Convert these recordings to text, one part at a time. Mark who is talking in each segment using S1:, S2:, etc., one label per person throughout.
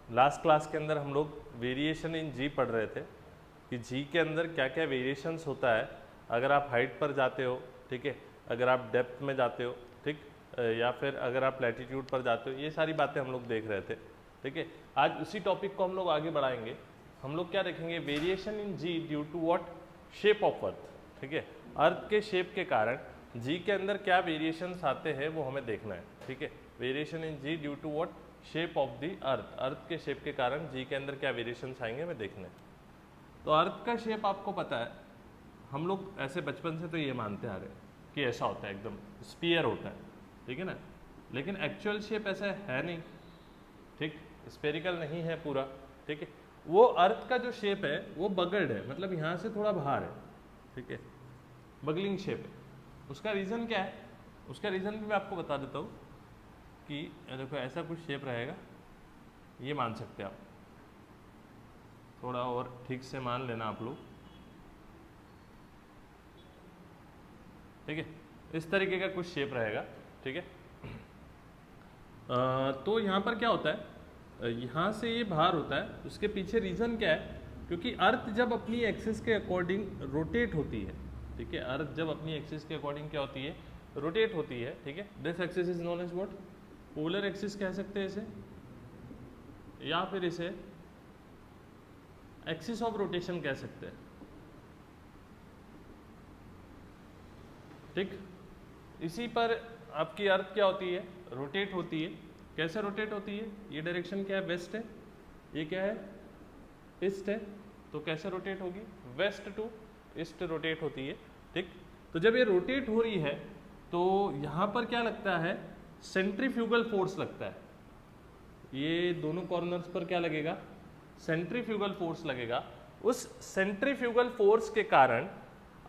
S1: Last class के अंदर हम लोग वेरिएशन इन जी पढ़ रहे थे कि जी के अंदर क्या क्या वेरिएशंस होता है अगर आप हाइट पर जाते हो, ठीक है, अगर आप डेप्थ में जाते हो, ठीक, या फिर अगर आप लैटिट्यूड पर जाते हो, ये सारी बातें हम लोग देख रहे थे, ठीक है। आज उसी टॉपिक को हम लोग आगे बढ़ाएंगे। हम लोग क्या देखेंगे, variation in g due to what, shape of earth, ठीक है, अर्थ के शेप के कारण जी के अंदर क्या वेरिएशंस आते हैं वो हमें देखना है, ठीक है। Variation in g due to what, shape of the earth, earth के शेप के कारण जी के अंदर क्या वेरिएशंस आएंगे हमें देखना है। तो अर्थ का शेप आपको पता है, हम लोग ऐसे बचपन से तो ये मानते आ रहे हैं कि ऐसा होता है, एकदम स्फीयर होता है, ठीक है ना, लेकिन एक्चुअल शेप ऐसा है नहीं, ठीक, स्फेरिकल नहीं है पूरा, ठीक है। वो अर्थ का जो शेप है वो बगल्ड है, मतलब यहाँ से थोड़ा बाहर है, ठीक है, बगलिंग शेप है। उसका रीज़न क्या है, उसका रीज़न भी मैं आपको बता देता हूँ कि देखो ऐसा कुछ शेप रहेगा, ये मान सकते हैं आप, थोड़ा और ठीक से मान लेना आप लोग, ठीक है, इस तरीके का कुछ शेप रहेगा, ठीक है। तो यहाँ पर क्या होता है, यहाँ से ये बाहर होता है, उसके पीछे रीज़न क्या है, क्योंकि अर्थ जब अपनी एक्सिस के अकॉर्डिंग रोटेट होती है, ठीक है, अर्थ जब अपनी एक्सिस के अकॉर्डिंग क्या होती है, रोटेट होती है, ठीक है। This axis is known as what, polar axis कह सकते हैं इसे, या फिर इसे एक्सिस ऑफ रोटेशन कह सकते हैं, ठीक। इसी पर आपकी अर्थ क्या होती है, रोटेट होती है। कैसे रोटेट होती है, ये डायरेक्शन क्या है, वेस्ट है, ये क्या है, ईस्ट है, तो कैसे रोटेट होगी, वेस्ट टू ईस्ट रोटेट होती है, ठीक। तो जब ये रोटेट हो रही है तो यहाँ पर क्या लगता है, सेंट्रीफ्यूगल फोर्स लगता है, ये दोनों कॉर्नर्स पर क्या लगेगा, सेंट्रीफ्यूगल फोर्स लगेगा। उस सेंट्रीफ्यूगल फोर्स के कारण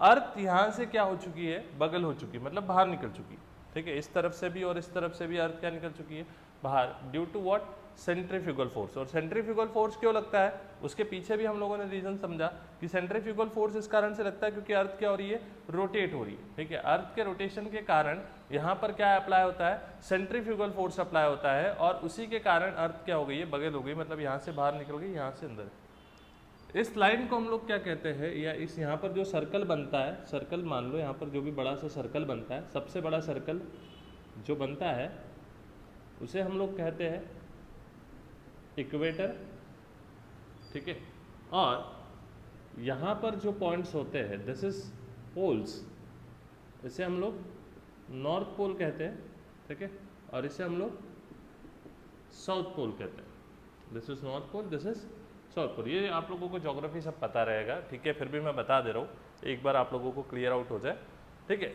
S1: अर्थ यहाँ से क्या हो चुकी है, बगल हो चुकी है, मतलब बाहर निकल चुकी है, ठीक है, इस तरफ से भी और इस तरफ से भी अर्थ क्या निकल चुकी है, बाहर, due to what, centrifugal force. और सेंट्रीफ्यूगल फोर्स क्यों लगता है, उसके पीछे भी हम लोगों ने रीजन समझा कि सेंट्रीफ्यूगल फोर्स इस कारण से लगता है क्योंकि अर्थ क्या हो रही है, रोटेट हो रही है, ठीक है। अर्थ के रोटेशन के कारण यहाँ पर क्या अप्लाई होता है, सेंट्रीफ्यूगल फोर्स अप्लाई होता है, और उसी के कारण अर्थ क्या हो गई है, बगल हो गई, मतलब यहाँ से बाहर निकल गई, यहाँ से अंदर। इस लाइन को हम लोग क्या कहते हैं, या इस यहाँ पर जो सर्कल बनता है, सर्कल मान लो यहाँ पर जो भी बड़ा सा सर्कल बनता है, सबसे बड़ा सर्कल जो बनता है उसे हम लोग कहते हैं इक्वेटर, ठीक है। और यहाँ पर जो पॉइंट्स होते हैं, दिस इज पोल्स, इसे हम लोग नॉर्थ पोल कहते हैं, ठीक है, और इसे हम लोग साउथ पोल कहते हैं। This is north pole, this is south pole. ये आप लोगों को ज्योग्राफी सब पता रहेगा, ठीक है, फिर भी मैं बता दे रहा हूँ, एक बार आप लोगों को क्लियर आउट हो जाए, ठीक है।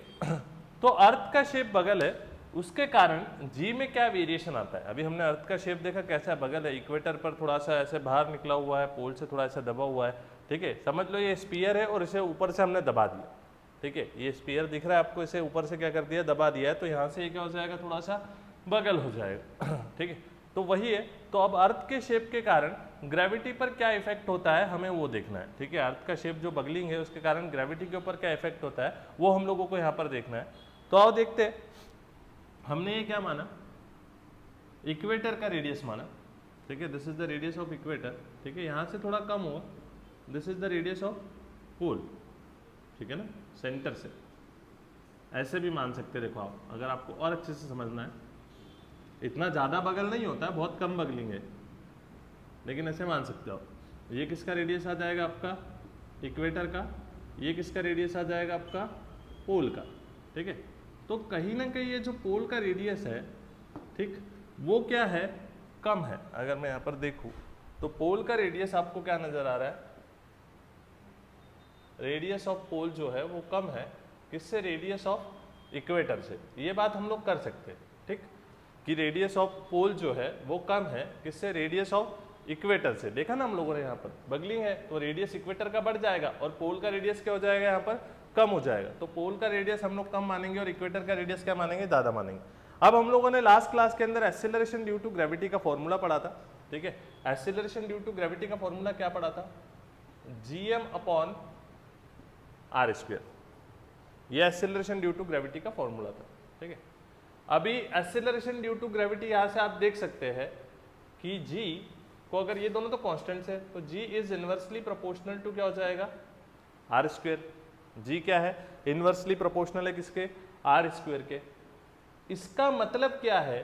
S1: तो अर्थ का शेप बगल है, उसके कारण जी में क्या वेरिएशन आता है। अभी हमने अर्थ का शेप देखा कैसा बगल है, इक्वेटर पर थोड़ा सा ऐसे बाहर निकला हुआ है, पोल से थोड़ा ऐसा दबा हुआ है, ठीक है, समझ लो ये स्पीयर है और इसे ऊपर से हमने दबा दिया, ठीक है, ये स्पीयर दिख रहा है आपको, इसे ऊपर से क्या कर दिया, दबा दिया है, तो यहाँ से ये क्या हो जाएगा, थोड़ा सा बगल हो जाएगा, ठीक है। तो वही है, तो अब अर्थ के शेप के कारण ग्रेविटी पर क्या इफेक्ट होता है हमें वो देखना है, ठीक है। अर्थ का शेप जो बगलिंग है उसके कारण ग्रेविटी के ऊपर क्या इफेक्ट होता है वो हम लोगों को यहाँ पर देखना है। तो आओ देखते हैं, हमने ये क्या माना, इक्वेटर का रेडियस माना, ठीक है, this is the radius of equator, ठीक है, यहाँ से थोड़ा कम हुआ, this is the radius of pole, ठीक है ना, सेंटर से, ऐसे भी मान सकते हैं। देखो आप, अगर आपको और अच्छे से समझना है, इतना ज़्यादा बगल नहीं होता है, बहुत कम बगलिंग है, लेकिन ऐसे मान सकते हो। ये किसका रेडियस आ जाएगा आपका, इक्वेटर का, ये किसका रेडियस आ जाएगा आपका, पोल का, ठीक है। तो कहीं ना कहीं ये जो पोल का रेडियस है, ठीक, वो क्या है, कम है। अगर मैं यहाँ पर देखूँ तो पोल का रेडियस आपको क्या नज़र आ रहा है, रेडियस ऑफ पोल जो है वो कम है, किससे, रेडियस ऑफ इक्वेटर से। ये बात हम लोग कर सकते हैं, ठीक, कि रेडियस ऑफ पोल जो है वो कम है, किससे, रेडियस ऑफ इक्वेटर से। देखा ना हम लोगों ने, यहाँ पर बगलिंग है तो रेडियस इक्वेटर का बढ़ जाएगा और पोल का रेडियस क्या हो जाएगा, यहाँ पर कम हो जाएगा। तो पोल का रेडियस हम लोग कम मानेंगे और इक्वेटर का रेडियस क्या मानेंगे, ज़्यादा मानेंगे। अब हम लोगों ने लास्ट क्लास के अंदर एक्सेलरेशन ड्यू टू ग्रेविटी का फॉर्मूला पढ़ा था, ठीक है। एक्सेलरेशन ड्यू टू ग्रेविटी का फॉर्मूला क्या पढ़ा था, gm/r²। ये एक्सेलरेशन ड्यू टू ग्रेविटी का फॉर्मूला था, ठीक है। अभी एक्सेलरेशन ड्यू टू ग्रेविटी यहाँ से आप देख सकते हैं कि g देखो अगर ये दोनों तो कांस्टेंट्स है तो g is inversely proportional to क्या हो जाएगा r स्क्वायर। g क्या है, इनवर्सली प्रोपोर्शनल है किसके, r स्क्वायर के। इसका मतलब क्या है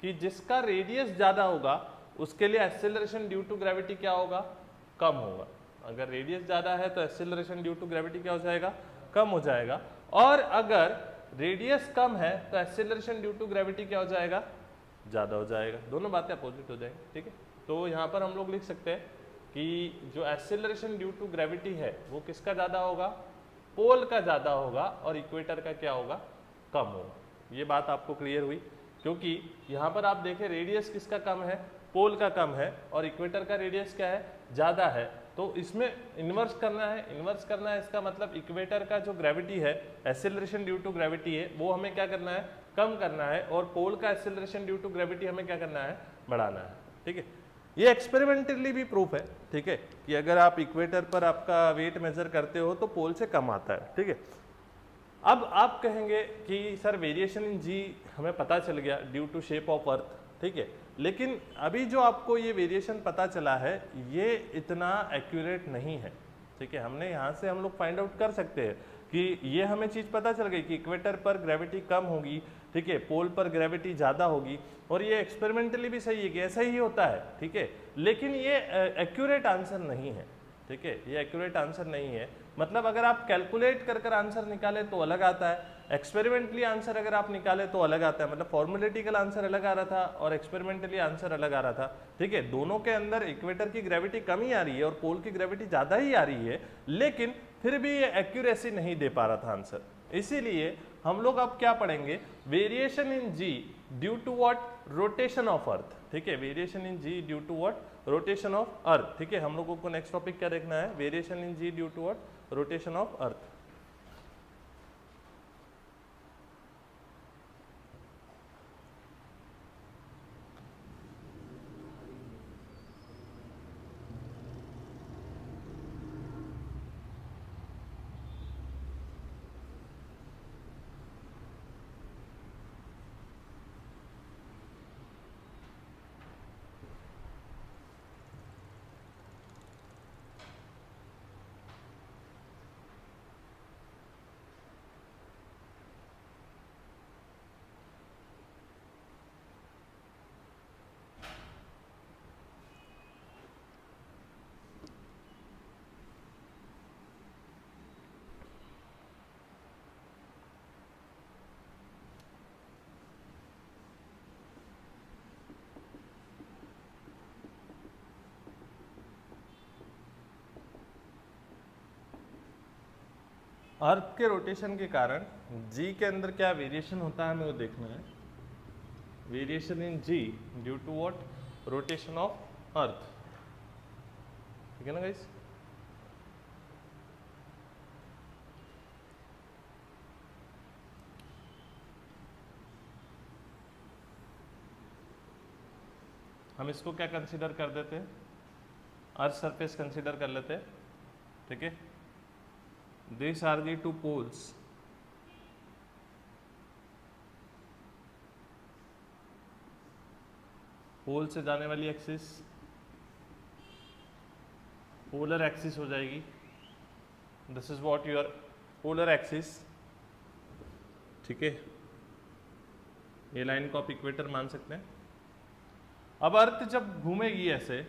S1: कि जिसका रेडियस ज्यादा होगा उसके लिए एक्सेलरेशन ड्यू टू ग्रेविटी क्या होगा, कम होगा। अगर रेडियस ज्यादा है तो एक्सेलरेशन ड्यू टू ग्रेविटी क्या हो जाएगा, कम हो जाएगा। और अगर रेडियस कम है तो एक्सेलरेशन ड्यू टू ग्रेविटी क्या हो जाएगा, ज्यादा हो जाएगा। दोनों बातें अपोजिट हो जाएंगी, ठीक है। तो यहाँ पर हम लोग लिख सकते हैं कि जो एक्सेलरेशन ड्यू टू ग्रेविटी है वो किसका ज्यादा होगा, पोल का ज्यादा होगा, और इक्वेटर का क्या होगा, कम होगा। ये बात आपको क्लियर हुई, क्योंकि यहाँ पर आप देखें रेडियस किसका कम है, पोल का कम है, और इक्वेटर का रेडियस क्या है, ज्यादा है। तो इसमें इन्वर्स करना है, इसका मतलब इक्वेटर का जो ग्रेविटी है, एक्सेलरेशन ड्यू टू ग्रेविटी है, वो हमें क्या करना है, कम करना है, और पोल का एक्सेलरेशन ड्यू टू ग्रेविटी हमें क्या करना है, बढ़ाना है, ठीक है। ये एक्सपेरिमेंटली भी प्रूफ है, ठीक है, कि अगर आप इक्वेटर पर आपका वेट मेजर करते हो तो पोल से कम आता है, ठीक है। अब आप कहेंगे कि सर वेरिएशन इन जी हमें पता चल गया due to shape of earth, ठीक है, लेकिन अभी जो आपको ये वेरिएशन पता चला है ये इतना एक्यूरेट नहीं है, ठीक है। हमने यहाँ से हम लोग फाइंड आउट कर सकते हैं कि ये हमें चीज़ पता चल गई कि इक्वेटर पर ग्रेविटी कम होगी, ठीक है, पोल पर ग्रेविटी ज़्यादा होगी, और ये एक्सपेरिमेंटली भी सही है कि ऐसा ही होता है, ठीक है, लेकिन ये एक्यूरेट आंसर नहीं है, ठीक है, ये एक्यूरेट आंसर नहीं है। मतलब अगर आप कैलकुलेट कर आंसर निकाले तो अलग आता है, एक्सपेरिमेंटली आंसर अगर आप निकाले तो अलग आता है। मतलब फॉर्मुलेटिकल आंसर अलग आ रहा था और एक्सपेरिमेंटली आंसर अलग आ रहा था, ठीक है। दोनों के अंदर इक्वेटर की ग्रेविटी कम ही आ रही है और पोल की ग्रेविटी ज़्यादा ही आ रही है, लेकिन फिर भी ये एक्यूरेसी नहीं दे पा रहा था आंसर। इसीलिए हम लोग अब क्या पढ़ेंगे, variation in g due to what, rotation of earth, ठीक है, variation in g due what, rotation of earth, ठीक है। हम लोगों को नेक्स्ट टॉपिक क्या देखना है, variation in g due to what, rotation of earth. Earth के रोटेशन के कारण जी के अंदर क्या वेरिएशन होता है हमें वो देखना है। Variation in g due to what, rotation of earth, ठीक है ना गाइस। हम इसको क्या कंसीडर कर देते हैं, अर्थ सरफेस कंसीडर कर लेते हैं, ठीक है। These are the two poles. पोल से जाने वाली एक्सिस पोलर एक्सिस हो जाएगी। This is what your polar axis, ठीक है। ये लाइन को आप इक्वेटर मान सकते हैं। अब अर्थ जब घूमेगी ऐसे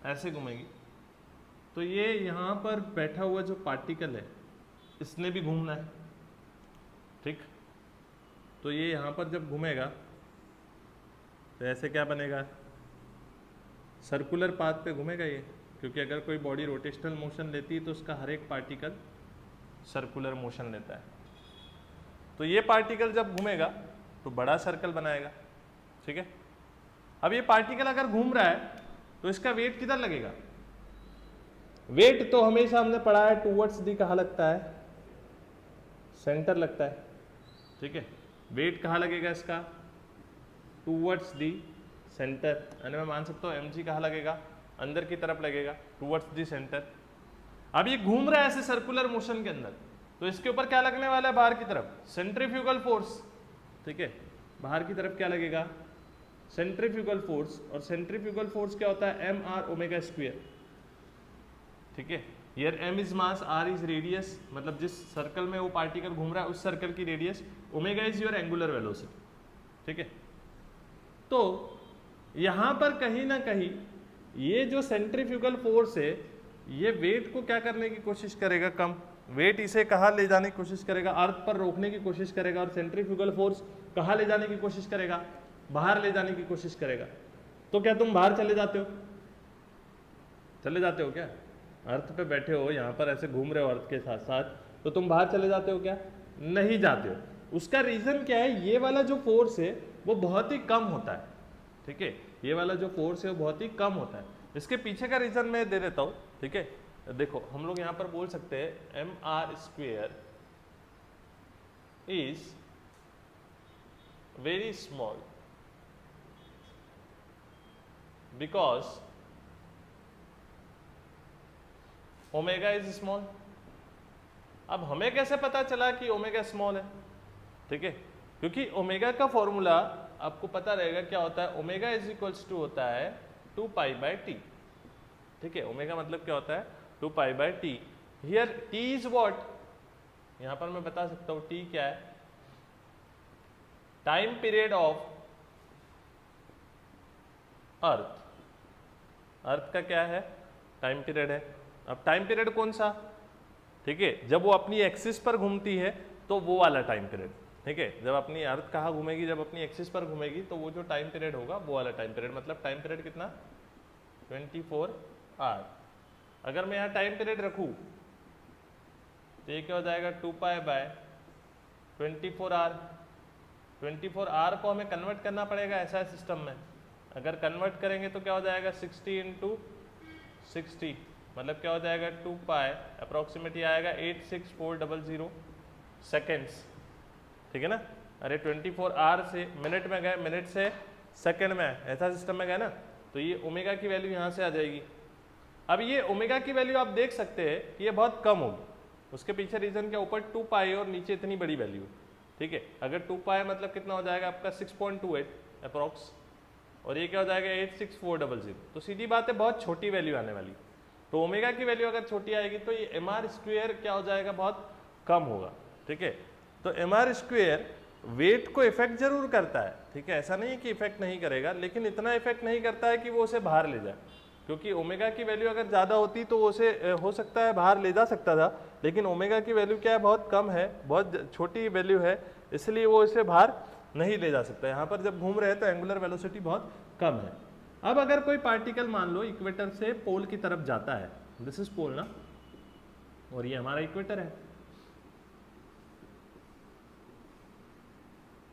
S1: ऐसे घूमेगी तो ये यहाँ पर बैठा हुआ जो पार्टिकल है इसने भी घूमना है, ठीक। तो ये यहाँ पर जब घूमेगा तो ऐसे क्या बनेगा, सर्कुलर पाथ पे घूमेगा ये, क्योंकि अगर कोई बॉडी रोटेशनल मोशन लेती है तो उसका हर एक पार्टिकल सर्कुलर मोशन लेता है। तो ये पार्टिकल जब घूमेगा तो बड़ा सर्कल बनाएगा, ठीक है। अब ये पार्टिकल अगर घूम रहा है तो इसका वेट किधर लगेगा, वेट तो हमेशा हमने पढ़ा है टूवर्ड्स दी कहाँ लगता है, सेंटर लगता है, ठीक है। वेट कहाँ लगेगा इसका, टूवर्ड्स दी सेंटर, यानी मैं मान सकता हूँ mg कहाँ लगेगा, अंदर की तरफ लगेगा, टूवर्ड्स दी सेंटर। अब ये घूम रहा है ऐसे सर्कुलर मोशन के अंदर, तो इसके ऊपर क्या लगने वाला है, बाहर की तरफ सेंट्रीफ्यूगल फोर्स, ठीक है। बाहर की तरफ क्या लगेगा, सेंट्रीफ्यूगल फोर्स, और सेंट्रीफ्यूगल फोर्स क्या होता है एम आर ओमेगा स्क्वायर, ठीक है। Here m is mass, r is radius, मतलब जिस सर्कल में वो पार्टिकल घूम रहा है उस सर्कल की radius, omega is your angular velocity, ठीक है। तो यहां पर कहीं ना कहीं ये जो सेंट्रीफ्यूगल फोर्स है ये वेट को क्या करने की कोशिश करेगा, कम, वेट इसे कहाँ ले जाने की कोशिश करेगा, अर्थ पर रोकने की कोशिश करेगा, और सेंट्रीफ्यूगल फोर्स कहाँ ले जाने की कोशिश करेगा, बाहर ले जाने की कोशिश करेगा। तो क्या तुम बाहर चले जाते हो, चले जाते हो क्या, अर्थ पे बैठे हो यहाँ पर ऐसे घूम रहे हो अर्थ के साथ साथ, तो तुम बाहर चले जाते हो क्या, नहीं जाते हो। उसका रीजन क्या है, ये वाला जो फोर्स है वो बहुत ही कम होता है, ठीक है, ये वाला जो फोर्स है वो बहुत ही कम होता है। इसके पीछे का रीजन मैं दे देता हूँ, ठीक है। देखो हम लोग यहाँ पर बोल सकते हैं m r square is very small because omega is small. अब हमें कैसे पता चला कि ओमेगा स्मॉल है, ठीक है, क्योंकि ओमेगा का फॉर्मूला आपको पता रहेगा क्या होता है, ओमेगा इज इक्वल्स टू होता है 2 पाई बाय टी, ठीक है। ओमेगा मतलब क्या होता है 2 pi by T. Here T is what, यहां पर मैं बता सकता हूं टी क्या है, टाइम पीरियड ऑफ अर्थ, अर्थ का क्या है टाइम पीरियड है। अब टाइम पीरियड कौन सा, ठीक है, जब वो अपनी एक्सिस पर घूमती है तो वो वाला टाइम पीरियड, ठीक है। जब अपनी अर्थ कहाँ घूमेगी, जब अपनी एक्सिस पर घूमेगी तो वो जो टाइम पीरियड होगा वो वाला टाइम पीरियड, मतलब टाइम पीरियड कितना 24 आवर। अगर मैं यहाँ टाइम पीरियड रखूँ तो ये क्या हो जाएगा 2 पाई बाय 24 आवर। 24 आवर को हमें कन्वर्ट करना पड़ेगा ऐसा सिस्टम में, अगर कन्वर्ट करेंगे तो क्या हो जाएगा 60 × 60, मतलब क्या हो जाएगा 2 पाई अप्रॉक्सीमेटली आएगा 86400 सेकेंड्स, ठीक है ना। अरे 24 आवर से मिनट में गए, मिनट से सेकंड में, ऐसा सिस्टम में गए ना, तो ये ओमेगा की वैल्यू यहाँ से आ जाएगी। अब ये ओमेगा की वैल्यू आप देख सकते हैं कि ये बहुत कम होगी, उसके पीछे रीजन क्या, ऊपर 2 पाई और नीचे इतनी बड़ी वैल्यू है, ठीक है। अगर 2 पाई मतलब कितना हो जाएगा आपका 6.28 अप्रॉक्स, और ये क्या हो जाएगा 86400, तो सीधी बात है बहुत छोटी वैल्यू आने वाली। तो ओमेगा की वैल्यू अगर छोटी आएगी तो ये एम आर स्क्वेयर क्या हो जाएगा, बहुत कम होगा, ठीक है। तो एम आर स्क्वेयर वेट को इफेक्ट जरूर करता है, ठीक है, ऐसा नहीं है कि इफेक्ट नहीं करेगा, लेकिन इतना इफेक्ट नहीं करता है कि वो उसे बाहर ले जाए, क्योंकि ओमेगा की वैल्यू अगर ज़्यादा होती तो उसे हो सकता है बाहर ले जा सकता था, लेकिन ओमेगा की वैल्यू क्या है, बहुत कम है, बहुत छोटी वैल्यू है, इसलिए वो इसे बाहर नहीं ले जा सकता। यहाँ पर जब घूम रहे हैं तो एंगुलर वेलोसिटी बहुत कम है। अब अगर कोई पार्टिकल मान लो इक्वेटर से पोल की तरफ जाता है, दिस इज पोल ना, और ये हमारा इक्वेटर है।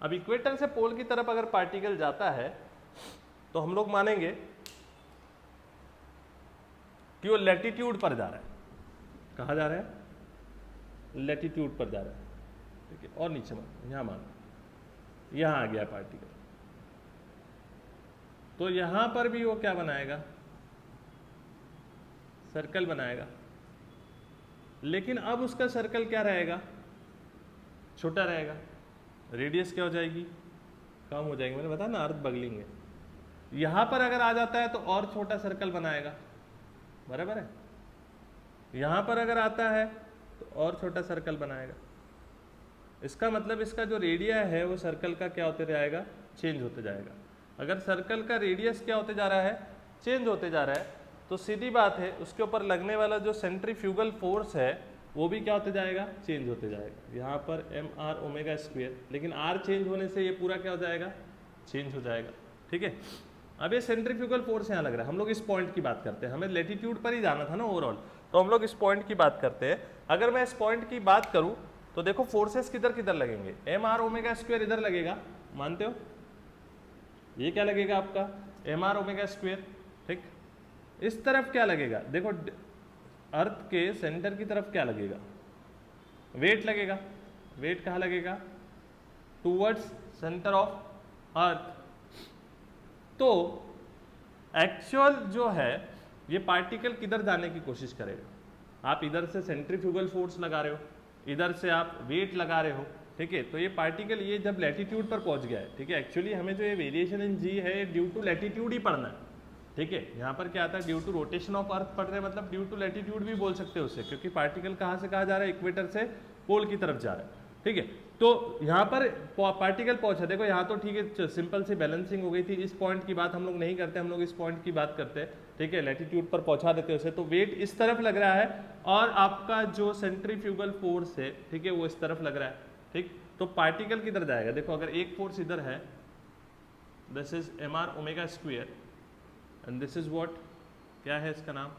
S1: अब इक्वेटर से पोल की तरफ अगर पार्टिकल जाता है तो हम लोग मानेंगे कि वो लैटिट्यूड पर जा रहा है। कहाँ जा रहा है, लैटिट्यूड पर जा रहा है, ठीक है। और नीचे मान, यहाँ मान, यहाँ आ गया पार्टिकल, तो यहाँ पर भी वो क्या बनाएगा, सर्कल बनाएगा, लेकिन अब उसका सर्कल क्या रहेगा, छोटा रहेगा, रेडियस क्या हो जाएगी, कम हो जाएगी। मैंने बताया ना अर्थ बगलिंग है। यहाँ पर अगर आ जाता है तो और छोटा सर्कल बनाएगा, बराबर है। यहाँ पर अगर आता है तो और छोटा सर्कल बनाएगा। इसका मतलब इसका जो रेडिया है वो सर्कल का क्या होते जाएगा, चेंज होते जाएगा। अगर सर्कल का रेडियस क्या होते जा रहा है, चेंज होते जा रहा है, तो सीधी बात है उसके ऊपर लगने वाला जो सेंट्रीफ्यूगल फोर्स है वो भी क्या होते जाएगा, चेंज होते जाएगा। यहाँ पर एम आर ओमेगा स्क्वेयर, लेकिन आर चेंज होने से ये पूरा क्या हो जाएगा, चेंज हो जाएगा, ठीक है। अब ये सेंट्रीफ्यूगल फोर्स यहाँ लग रहा है, हम लोग इस पॉइंट की बात करते हैं, हमें लैटिट्यूड पर ही जाना था ना ओवरऑल, तो हम लोग इस पॉइंट की बात करते हैं। अगर मैं इस पॉइंट की बात करूँ तो देखो फोर्सेस किधर किधर लगेंगे, एम आर ओमेगा स्क्वेयर इधर लगेगा, मानते हो, ये क्या लगेगा आपका एम आर ओमेगा स्क्वेयर, ठीक। इस तरफ क्या लगेगा, देखो अर्थ के सेंटर की तरफ क्या लगेगा, वेट लगेगा। वेट कहाँ लगेगा, टूवर्ड्स सेंटर ऑफ अर्थ। तो एक्चुअल जो है ये पार्टिकल किधर जाने की कोशिश करेगा, आप इधर से सेंट्रीफ्यूगल फोर्स लगा रहे हो, इधर से आप वेट लगा रहे हो, ठीक है। तो ये पार्टिकल ये जब लैटिट्यूड पर पहुंच गया है, ठीक है, एक्चुअली हमें जो ये वेरिएशन इन जी है ड्यू टू लैटिट्यूड ही पढ़ना है, ठीक है। यहाँ पर क्या आता है, due to rotation of earth पढ़ रहे हैं, मतलब ड्यू टू लैटिट्यूड भी बोल सकते हैं उससे, क्योंकि पार्टिकल कहाँ से कहाँ जा रहा है, इक्वेटर से पोल की तरफ जा रहा है, ठीक है। तो यहाँ पर पार्टिकल पहुंचा, देखो यहाँ तो ठीक है सिंपल सी बैलेंसिंग हो गई थी, इस पॉइंट की बात हम लोग नहीं करते, हम लोग इस पॉइंट की बात करते हैं, ठीक है, लैटिट्यूड पर पहुंचा देते हैं उसे, तो वेट इस तरफ लग रहा है और आपका जो सेंट्रीफ्यूगल फोर्स है, ठीक है, वो इस तरफ लग रहा है, ठीक। तो पार्टिकल किधर जाएगा, देखो अगर एक फोर्स इधर है, this is mr⍵² and this is what, क्या है इसका नाम,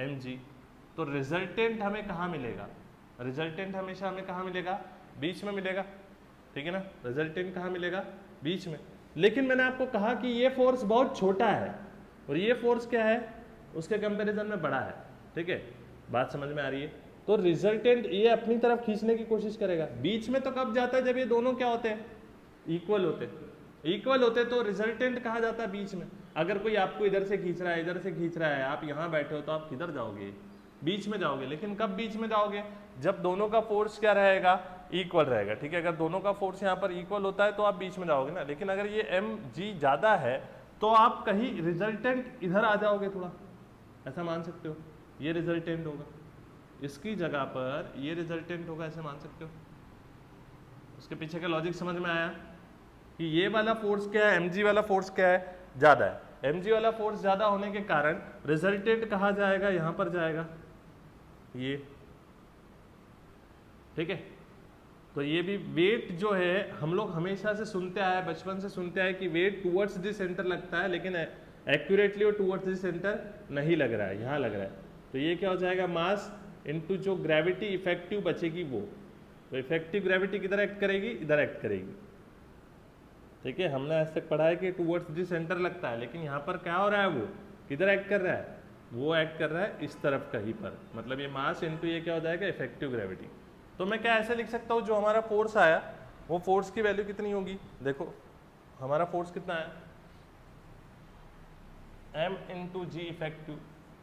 S1: mg। तो रिजल्टेंट हमें कहाँ मिलेगा, रिजल्टेंट हमेशा हमें कहाँ मिलेगा, बीच में मिलेगा, ठीक है ना, रिजल्टेंट कहाँ मिलेगा, बीच में। लेकिन मैंने आपको कहा कि ये फोर्स बहुत छोटा है और ये फोर्स क्या है, उसके कंपैरिजन में बड़ा है, ठीक है, बात समझ में आ रही है। तो रिजल्टेंट ये अपनी तरफ खींचने की कोशिश करेगा, बीच में तो कब जाता है, जब ये दोनों क्या होते हैं, इक्वल होते हैं, इक्वल होते तो रिजल्टेंट कहाँ जाता है, बीच में। अगर कोई आपको इधर से खींच रहा है, इधर से खींच रहा है, आप यहाँ बैठे हो तो आप किधर जाओगे, बीच में जाओगे। लेकिन कब बीच में जाओगे, जब दोनों का फोर्स क्या रहेगा, इक्वल रहेगा, ठीक है। अगर दोनों का फोर्स यहाँ पर इक्वल होता है तो आप बीच में जाओगे ना, लेकिन अगर ये mg ज़्यादा है तो आप कहीं रिजल्टेंट इधर आ जाओगे थोड़ा, ऐसा मान सकते हो, ये रिजल्टेंट होगा, इसकी जगह पर ये रिजल्टेंट होगा, ऐसे मान सकते हो। उसके पीछे का लॉजिक समझ में आया कि ये वाला फोर्स क्या है, mg वाला फोर्स क्या है, ज़्यादा है। mg वाला फोर्स ज़्यादा होने के कारण रिजल्टेंट कहाँ जाएगा, यहाँ पर जाएगा, ये, ठीक है। तो ये भी वेट जो है हम लोग हमेशा से सुनते आए, बचपन से सुनते आए कि वेट टूवर्ड्स द सेंटर लगता है, लेकिन एक्यूरेटली वो टूवर्ड्स द सेंटर नहीं लग रहा है, यहाँ लग रहा है। तो ये क्या हो जाएगा, मास इनटू जो ग्रेविटी इफेक्टिव बचेगी वो, तो इफेक्टिव ग्रेविटी किधर एक्ट करेगी, इधर एक्ट करेगी, ठीक है। हमने आज तक पढ़ा है कि टूवर्ड्स द सेंटर लगता है, लेकिन यहाँ पर क्या हो रहा है, वो किधर एक्ट कर रहा है, वो एक्ट कर रहा है इस तरफ कहीं पर, मतलब ये मास इनटू ये क्या हो जाएगा, इफेक्टिव ग्रेविटी। तो मैं क्या ऐसे लिख सकता हूँ, जो हमारा फोर्स आया वो फोर्स की वैल्यू कितनी होगी, देखो हमारा फोर्स कितना है, m इंटू जी इफेक्टिव,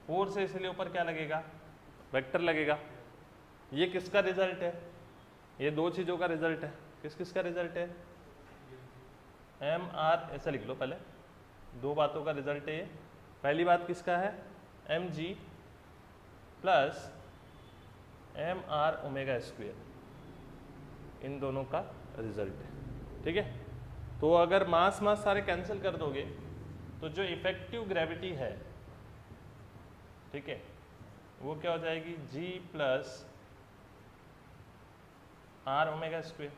S1: फोर्स है इसलिए ऊपर क्या लगेगा, वेक्टर लगेगा। ये किसका रिजल्ट है, ये दो चीज़ों का रिजल्ट है, किस किस का रिजल्ट है, mr, ऐसा लिख लो पहले, दो बातों का रिजल्ट है ये। पहली बात किसका है, mg प्लस mr⍵², इन दोनों का रिजल्ट है, ठीक है। तो अगर मास मास सारे कैंसिल कर दोगे तो जो इफेक्टिव ग्रेविटी है, ठीक है, वो क्या हो जाएगी, g प्लस r⍵²,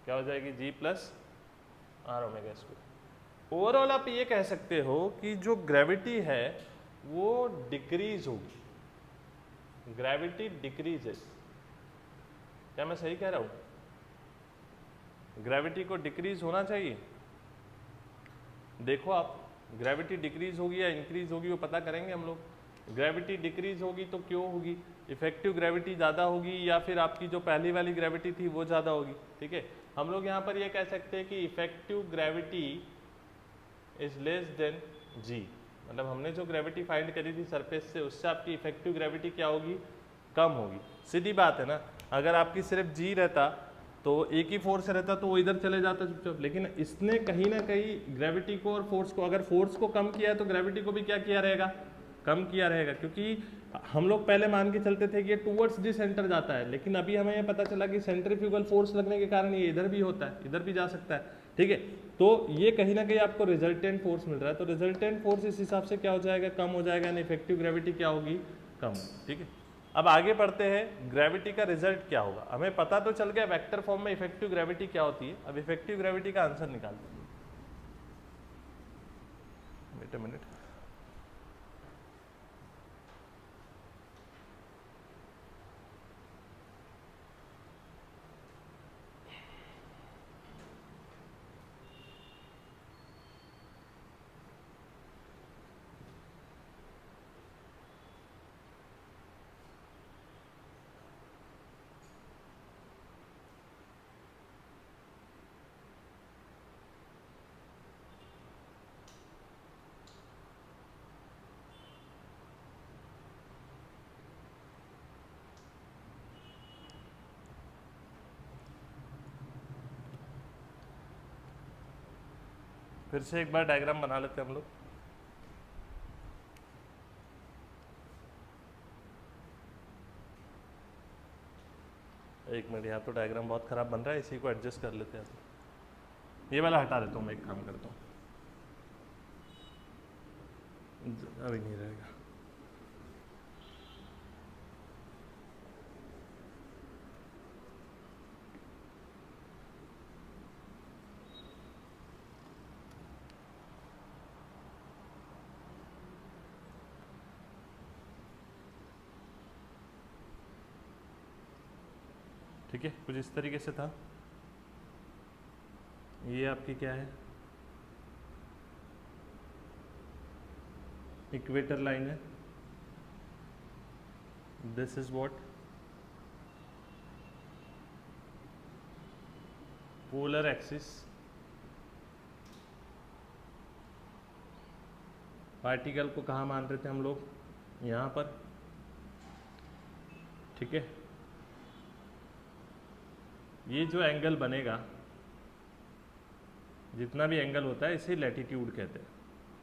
S1: क्या हो जाएगी, g प्लस r⍵²। ओवरऑल आप ये कह सकते हो कि जो ग्रेविटी है वो डिक्रीज होगी, ग्रेविटी डिक्रीजेस। क्या मैं सही कह रहा हूं, ग्रेविटी को डिक्रीज होना चाहिए। देखो आप, ग्रेविटी डिक्रीज होगी या इंक्रीज होगी वो पता करेंगे हम लोग। ग्रेविटी डिक्रीज होगी तो क्यों होगी, इफेक्टिव ग्रेविटी ज़्यादा होगी या फिर आपकी जो पहली वाली ग्रेविटी थी वो ज़्यादा होगी, ठीक है। हम लोग यहाँ पर ये कह सकते हैं कि effective gravity is less than g, मतलब हमने जो ग्रेविटी फाइंड करी थी सरफेस से, उससे आपकी इफेक्टिव ग्रेविटी क्या होगी, कम होगी। सीधी बात है ना, अगर आपकी सिर्फ जी रहता तो एक ही फोर्स रहता तो वो इधर चले जाता चुपचाप, लेकिन इसने कहीं ना कहीं ग्रेविटी को और फोर्स को, अगर फोर्स को कम किया तो ग्रेविटी को भी क्या किया रहेगा, कम किया रहेगा। क्योंकि हम लोग पहले मान के चलते थे कि ये टूवर्ड्स द सेंटर जाता है, लेकिन अभी हमें ये पता चला कि सेंट्रीफ्यूगल फोर्स लगने के कारण ये इधर भी होता है, इधर भी जा सकता है, ठीक है। तो ये कहीं ना कहीं आपको रिजल्टेंट फोर्स मिल रहा है, तो रिजल्टेंट फोर्स इस हिसाब से क्या हो जाएगा, कम हो जाएगा, यानी इफेक्टिव ग्रेविटी क्या होगी, कम, ठीक है। अब आगे बढ़ते हैं, ग्रेविटी का रिजल्ट क्या होगा। हमें पता तो चल गया वेक्टर फॉर्म में इफेक्टिव ग्रेविटी क्या होती है, अब इफेक्टिव ग्रेविटी का आंसर निकालते हैं। वेट अ मिनट, फिर से एक बार डायग्राम बना लेते हैं हम लोग। एक मिनट, यहाँ तो डायग्राम बहुत खराब बन रहा है, इसी को एडजस्ट कर लेते हैं। तो ये वाला हटा देता हूँ, मैं एक काम करता हूँ, अभी नहीं रहेगा। ठीक है, कुछ इस तरीके से था। ये आपकी क्या है, इक्वेटर लाइन है। This is what, polar axis. Particle को कहाँ मान रहे थे हम लोग, यहाँ पर। ठीक है, ये जो एंगल बनेगा, जितना भी एंगल होता है इसे लैटिट्यूड कहते हैं।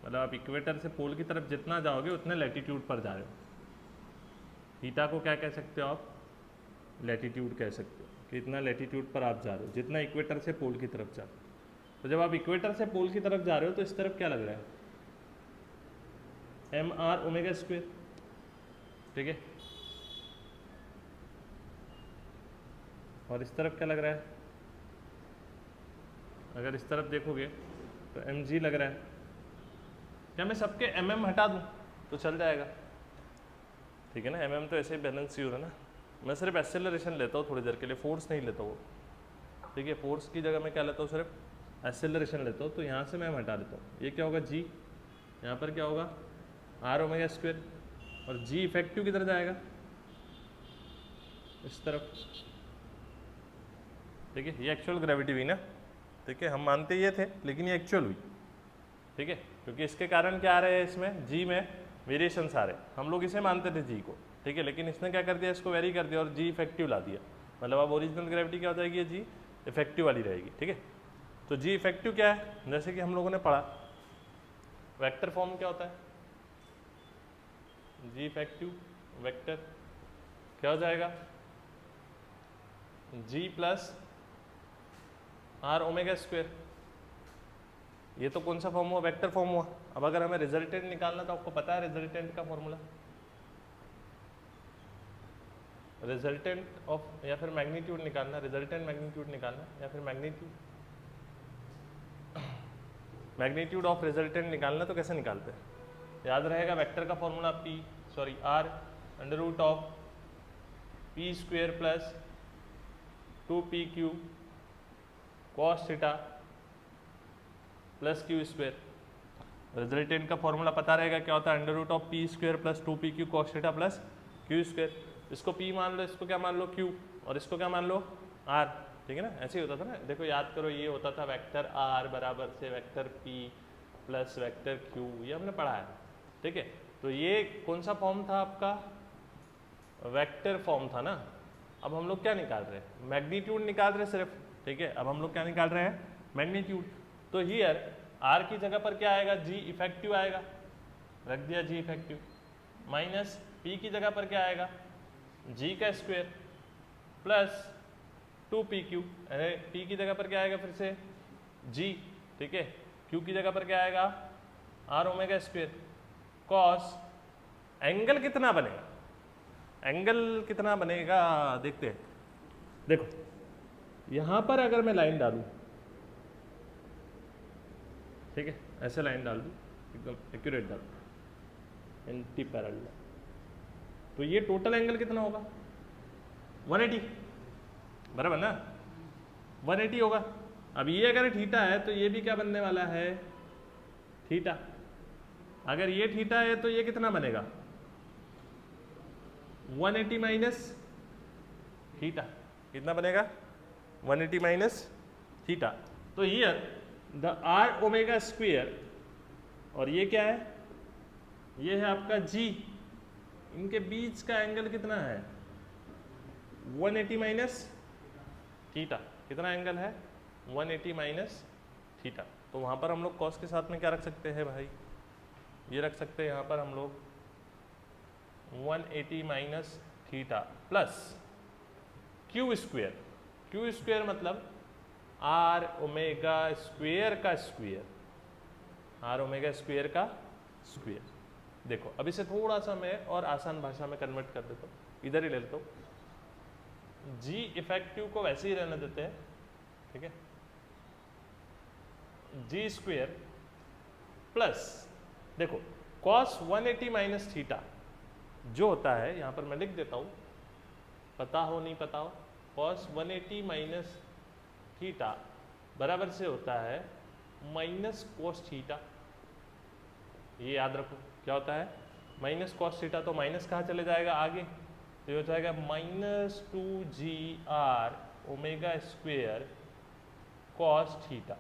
S1: मतलब आप इक्वेटर से पोल की तरफ जितना जाओगे उतने लैटिट्यूड पर जा रहे हो। थीटा को क्या कह सकते हो आप, लैटिट्यूड कह सकते हो कि इतना लैटिट्यूड पर आप जा रहे हो, जितना इक्वेटर से पोल की तरफ जा रहे हो। तो जब आप इक्वेटर से पोल की तरफ जा रहे हो तो इस तरफ क्या लग रहा है, mr ओमेगा स्क्वायर। ठीक है, और इस तरफ क्या लग रहा है, अगर इस तरफ देखोगे तो mg लग रहा है। क्या मैं सबके mm हटा दूं तो चल जाएगा, ठीक है ना। mm तो ऐसे ही बैलेंस ही हो रहा है ना। मैं सिर्फ एक्सेलरेशन लेता हूँ थोड़ी देर के लिए, फोर्स नहीं लेता वो। ठीक है, फोर्स की जगह मैं क्या लेता हूँ, सिर्फ एक्सेलरेशन लेता हूँ। तो यहाँ से मैं हटा देता हूँ, ये क्या होगा g, यहाँ पर क्या होगा r ओमेगा स्क्वायर, और g इफेक्टिव किधर जाएगा, इस तरफ। ठीक है, ये एक्चुअल ग्रेविटी हुई ना। ठीक है, हम मानते ये थे लेकिन ये एक्चुअल हुई। ठीक है, क्योंकि इसके कारण क्या आ रहे हैं, इसमें जी में वेरिएशंस आ रहे हैं। हम लोग इसे मानते थे जी को, ठीक है, लेकिन इसने क्या कर दिया, इसको वेरी कर दिया और जी इफेक्टिव ला दिया। मतलब अब ओरिजिनल ग्रेविटी क्या हो जाएगी, ये जी इफेक्टिव वाली रहेगी। ठीक है, तो जी इफेक्टिव क्या है, जैसे कि हम लोगों ने पढ़ा वेक्टर फॉर्म क्या होता है, जी इफेक्टिव वेक्टर क्या हो जाएगा, जी प्लस आर ओमेगा स्क्वायर। ये तो कौन सा फॉर्म हुआ, वेक्टर फॉर्म हुआ। अब अगर हमें रिजल्टेंट निकालना तो आपको पता है रिजल्टेंट का फॉर्मूला, रिजल्टेंट ऑफ, या फिर मैग्नीट्यूड निकालना, रिजल्टेंट मैग्नीट्यूड निकालना, या फिर मैग्नीट्यूड ऑफ रिजल्टेंट निकालना। तो कैसे निकालते हैं, याद रहेगा वेक्टर का formula r under root of p square plus 2pq cos theta plus q square. Resultant का फॉर्मूला पता रहेगा क्या होता है, under root of p square plus 2pq cos theta plus q square. इसको p मान लो, इसको क्या मान लो q, और इसको क्या मान लो r। ठीक है ना, ऐसे ही होता था ना। देखो याद करो, ये होता था वेक्टर r बराबर से vector p plus vector q, ये हमने पढ़ा है। ठीक है, तो ये कौन सा फॉर्म था आपका, वेक्टर फॉर्म था ना। अब हम लोग क्या निकाल रहे हैं, मैग्नीट्यूड निकाल रहे हैं सिर्फ। ठीक है, अब हम लोग क्या निकाल रहे हैं, मैग्नीट्यूड। तो हियर r की जगह पर क्या आएगा, g इफेक्टिव आएगा, रख दिया g इफेक्टिव, माइनस p की जगह पर क्या आएगा, g का स्क्वायर प्लस 2pq, अरे p की जगह पर क्या आएगा फिर से g। ठीक है, q की जगह पर क्या आएगा, r omega square cos, angle कितना बनेगा, एंगल कितना बनेगा देखते हैं। देखो यहां पर अगर मैं लाइन डालूं, ठीक है, ऐसे लाइन डाल दूं, एकदम एक्यूरेट डाल, एंटी पैरेलल, तो ये टोटल एंगल कितना होगा, 180, बराबर ना, 180 होगा। अब ये अगर थीटा है तो ये भी क्या बनने वाला है, थीटा। अगर ये थीटा है तो ये कितना बनेगा, 180 माइनस थीटा, कितना बनेगा, 180 माइनस थीटा। तो here the r omega square, और ये क्या है, ये है आपका जी, इनके बीच का एंगल कितना है, 180 माइनस थीटा। कितना एंगल है, 180 माइनस थीटा। तो वहाँ पर हम लोग कॉस के साथ में क्या रख सकते हैं भाई, ये रख सकते हैं यहाँ पर हम लोग 180 minus theta plus q square. Q square मतलब आर ओमेगा स्क्वेयर का स्क्वेयर, आर ओमेगा स्क्वेयर का स्क्वेयर। देखो अब इसे थोड़ा सा मैं और आसान भाषा में कन्वर्ट कर देता हूँ, इधर ही ले लेता हूँ। जी इफेक्टिव को वैसे ही रहने देते हैं, ठीक है, जी स्क्वेयर प्लस देखो कॉस 180 माइनस थीटा जो होता है, यहाँ पर मैं लिख देता हूँ, पता हो नहीं पता हो, कॉस 180 माइनस थीटा बराबर से होता है माइनस कॉस थीटा। ये याद रखो क्या होता है, माइनस कॉस थीटा, तो माइनस कहाँ चले जाएगा आगे, तो ये हो जाएगा minus 2GR omega square cos theta.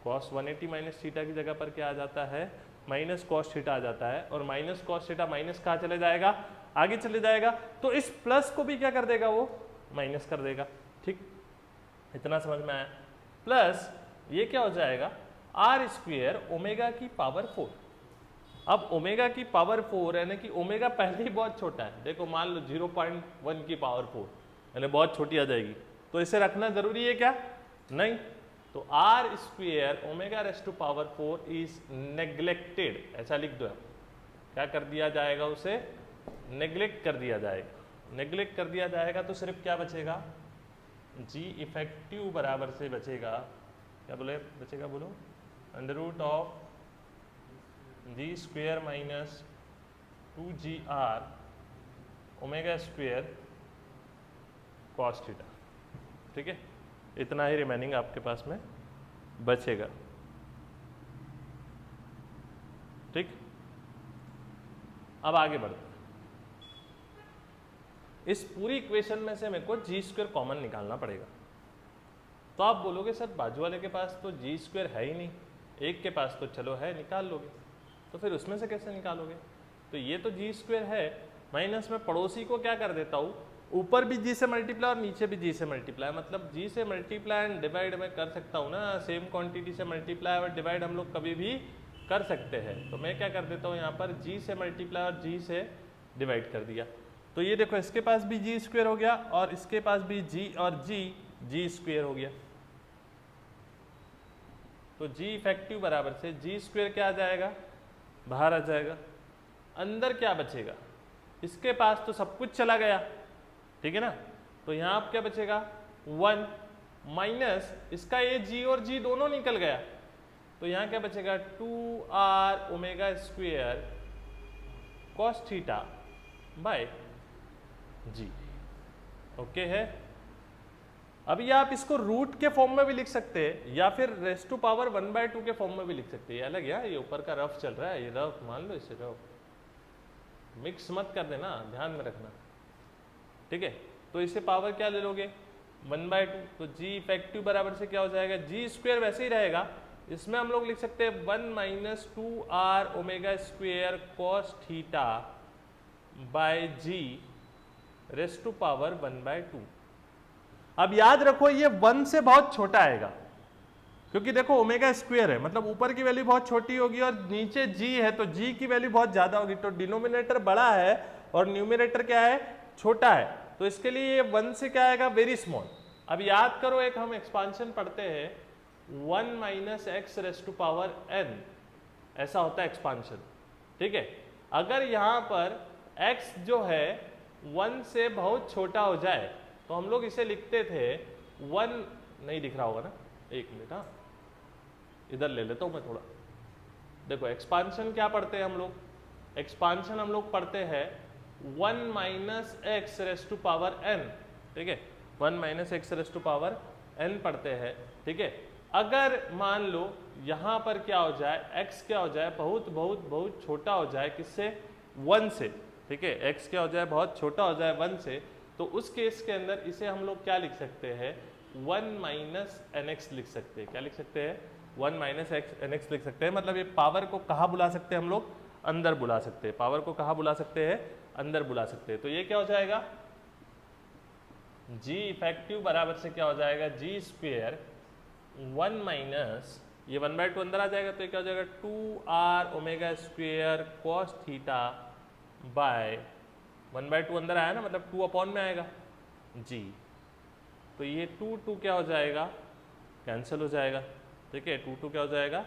S1: Cos 180 minus theta की जगह पर क्या आ जाता है, माइनस कॉस थीटा आ जाता है, और माइनस कॉस थीटा माइनस कहाँ चले जाएगा, आगे चले जाएगा, तो इस प्लस को भी क्या कर देगा, वो माइनस कर देगा। ठीक, इतना समझ में आया। प्लस ये क्या हो जाएगा, आर स्क्वेयर ओमेगा की पावर 4। अब ओमेगा की पावर 4 यानी कि ओमेगा पहले ही बहुत छोटा है, देखो मान लो 0.1 की पावर 4 यानी बहुत छोटी आ जाएगी, तो इसे रखना जरूरी है क्या, नहीं। तो r square omega raise to power 4 is neglected, ऐसा लिख दो। क्या कर दिया जाएगा, उसे नेग्लेक्ट कर दिया जाएगा। नेग्लेक्ट कर दिया जाएगा तो सिर्फ क्या बचेगा, जी इफेक्टिव बराबर से बचेगा, क्या बोले बचेगा, बोलो, under root of g square minus 2GR omega square cos theta. ठीक है, इतना ही रिमेनिंग आपके पास में बचेगा। ठीक, अब आगे बढ़ते हैं। इस पूरी इक्वेशन में से मेरे को जी स्क्वेयर कॉमन निकालना पड़ेगा। तो आप बोलोगे सर बाजू वाले के पास तो जी स्क्वेयर है ही नहीं, एक के पास तो चलो है, निकाल लोगे, तो फिर उसमें से कैसे निकालोगे। तो ये तो जी स्क्वेयर है, माइनस में पड़ोसी को क्या कर देता हूँ, ऊपर भी जी से मल्टीप्लाई और नीचे भी जी से मल्टीप्लाई, मतलब जी से मल्टीप्लाई एंड डिवाइड मैं कर सकता हूँ ना, सेम क्वांटिटी से मल्टीप्लाई और डिवाइड हम लोग कभी भी कर सकते हैं। तो मैं क्या कर देता हूँ, यहाँ पर जी से मल्टीप्लाई और जी से डिवाइड कर दिया। तो ये देखो इसके पास भी जी स्क्वेयर हो गया और इसके पास भी जी और जी स्क्वेयर हो गया। तो जी इफेक्टिव बराबर से जी स्क्वेयर क्या आ जाएगा, बाहर आ जाएगा। अंदर क्या बचेगा, इसके पास तो सब कुछ चला गया, ठीक है ना, तो यहाँ आप क्या बचेगा 1 माइनस इसका ये जी और जी दोनों निकल गया, तो यहाँ क्या बचेगा 2R omega square cos theta by g. Okay है। अभी आप इसको रूट के फॉर्म में भी लिख सकते हैं या फिर रेस टू पावर 1/2 के फॉर्म में भी लिख सकते हैं। अलग यार, ये ऊपर का रफ चल रहा है, ये रफ मान लो, इसे रफ मिक्स मत कर देना, ध्यान में रखना, ठीक है। तो इसे पावर क्या ले लोगे 1/2, तो जी इफेक्टिव बराबर से क्या हो जाएगा, जी स्क्वेयर वैसे ही रहेगा, इसमें हम लोग लिख सकते हैं 1 minus 2R omega square cos theta by g raise to power 1/2। अब याद रखो ये 1 से बहुत छोटा आएगा, क्योंकि देखो ओमेगा स्क्वेयर है, मतलब ऊपर की वैल्यू बहुत छोटी होगी और नीचे जी है, तो जी की वैल्यू बहुत ज्यादा होगी, तो डिनोमिनेटर बड़ा है और न्यूमरेटर क्या है, छोटा है, तो इसके लिए ये 1 से क्या आएगा, वेरी स्मॉल। अब याद करो, एक हम एक्सपांशन पढ़ते हैं 1 minus x raise to power n, ऐसा होता है एक्सपांशन, ठीक है। अगर यहाँ पर x जो है 1 से बहुत छोटा हो जाए तो हम लोग इसे लिखते थे 1, नहीं दिख रहा होगा ना, एक मिनट, हाँ इधर ले लेता हूँ मैं थोड़ा। देखो एक्सपांशन क्या पढ़ते हैं हम लोग, एक्सपांशन हम लोग पढ़ते हैं 1 minus x raise to power n, ठीक है, 1 minus x raise to power n पढ़ते हैं, ठीक है। अगर मान लो यहाँ पर क्या हो जाए, x क्या हो जाए, बहुत बहुत बहुत छोटा हो जाए, किससे, 1 से, ठीक है, x क्या हो जाए, बहुत छोटा हो जाए 1 से, तो उस केस के अंदर इसे हम लोग क्या लिख सकते हैं, 1 माइनस nx लिख सकते हैं। क्या लिख सकते हैं, 1 माइनस nx लिख सकते हैं। मतलब ये पावर को कहाँ बुला सकते हैं हम लोग, अंदर बुला सकते हैं। पावर को कहाँ बुला सकते हैं, अंदर बुला सकते हैं। तो ये क्या हो जाएगा, जी इफेक्टिव बराबर से क्या हो जाएगा, जी स्क्वेयर 1 माइनस ये 1/2 अंदर आ जाएगा तो ये क्या हो जाएगा 2r omega square cos theta bye 1/2 अंदर आया ना, मतलब 2 अपॉन में आएगा जी। तो ये 2 क्या हो जाएगा, कैंसिल हो जाएगा। ठीक है, 2 क्या हो जाएगा,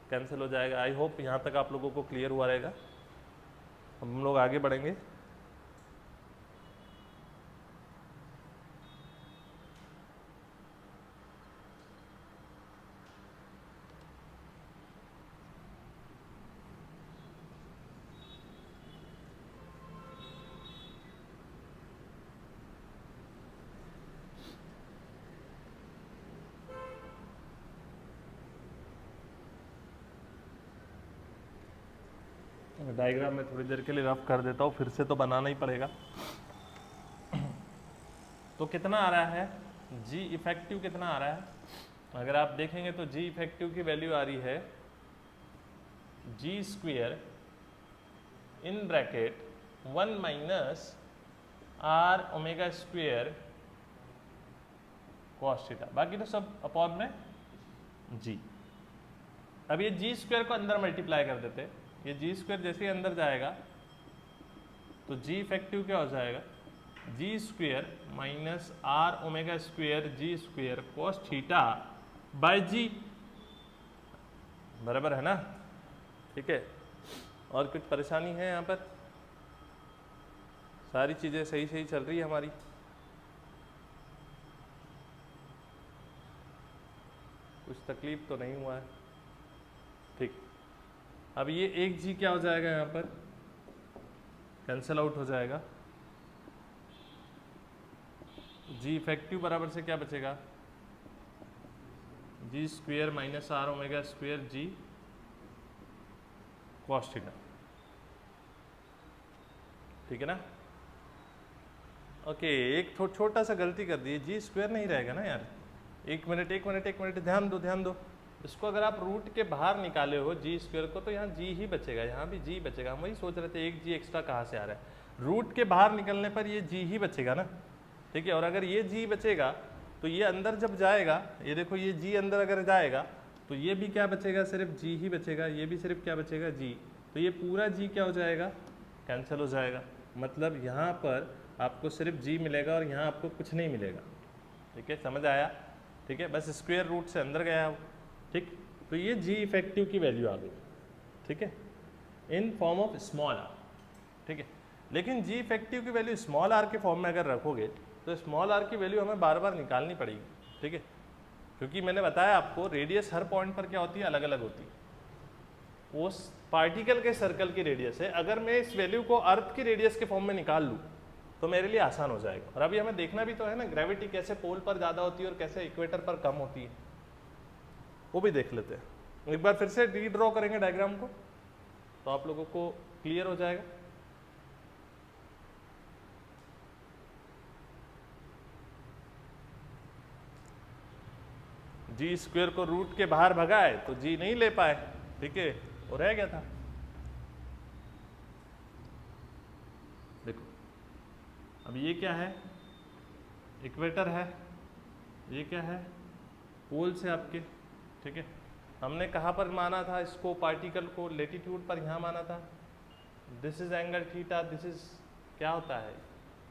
S1: कैंसिल हो जाएगा। आई होप यहाँ तक आप लोगों को क्लियर हुआ रहेगा। हम लोग आगे बढ़ेंगे। डायग्राम में थोड़ी देर के लिए रफ कर देता हूँ, फिर से तो बनाना ही पड़ेगा। तो कितना आ रहा है जी इफेक्टिव, कितना आ रहा है, अगर आप देखेंगे तो जी इफेक्टिव की वैल्यू आ रही है g square in bracket 1 minus r omega square cos theta, बाकी तो सब अपॉन में जी। अब ये जी स्क्वेयर को अंदर मल्टीप्लाई कर देते, ये जी स्क्वेयर जैसे ही अंदर जाएगा तो जी इफेक्टिव क्या हो जाएगा, g square minus r omega square g square cos theta by g, बराबर है ना। ठीक है, और कुछ परेशानी है यहाँ पर, सारी चीज़ें सही सही चल रही है हमारी। कुछ तकलीफ तो नहीं हुआ है। ठीक, अब ये एक जी क्या हो जाएगा, यहाँ पर कैंसिल आउट हो जाएगा। जी इफेक्टिव बराबर से क्या बचेगा, g square minus r omega square g cos theta. ठीक है ना। ओके, एक छोटा सा गलती कर दी, जी स्क्वेयर नहीं रहेगा ना यार। एक मिनट ध्यान दो। इसको अगर आप रूट के बाहर निकाले हो जी स्क्वेयर को तो यहाँ जी ही बचेगा, यहाँ भी जी बचेगा। हम वही सोच रहे थे एक जी एक्स्ट्रा कहाँ से आ रहा है, रूट के बाहर निकलने पर ये जी ही बचेगा ना। ठीक है, और अगर ये जी बचेगा तो ये अंदर जब जाएगा, ये देखो ये जी अंदर अगर जाएगा तो ये भी क्या बचेगा, सिर्फ जी ही बचेगा, ये भी सिर्फ क्या बचेगा जी। तो ये पूरा जी क्या हो जाएगा, कैंसिल हो जाएगा। मतलब यहाँ पर आपको सिर्फ जी मिलेगा और यहाँ आपको कुछ नहीं मिलेगा। ठीक है, समझ आया। ठीक है, बस स्क्वायर रूट से अंदर गया वो। ठीक, तो ये जी इफेक्टिव की वैल्यू आ गई। ठीक है, in form of small r. ठीक है, लेकिन जी इफेक्टिव की वैल्यू स्मॉल आर के फॉर्म में अगर रखोगे तो स्मॉल आर की वैल्यू हमें बार बार निकालनी पड़ेगी। ठीक है, क्योंकि मैंने बताया आपको रेडियस हर पॉइंट पर क्या होती है, अलग अलग होती है। उस पार्टिकल के सर्कल की रेडियस है, अगर मैं इस वैल्यू को अर्थ की रेडियस के फॉर्म में निकाल लूँ तो मेरे लिए आसान हो जाएगा। और अभी हमें देखना भी तो है ना, ग्रेविटी कैसे पोल पर ज़्यादा होती है और कैसे इक्वेटर पर कम होती है, वो भी देख लेते हैं। एक बार फिर से रीड्रॉ करेंगे डायग्राम को तो आप लोगों को क्लियर हो जाएगा। जी स्क्वेयर को रूट के बाहर भगाए तो जी नहीं ले पाए। ठीक है, वो रह गया था। देखो अब ये क्या है, इक्वेटर है, ये क्या है, पोल से आपके। ठीक है, हमने कहाँ पर माना था इसको, पार्टिकल को लेटीट्यूड पर यहाँ माना था। This is angle theta, this is क्या होता है,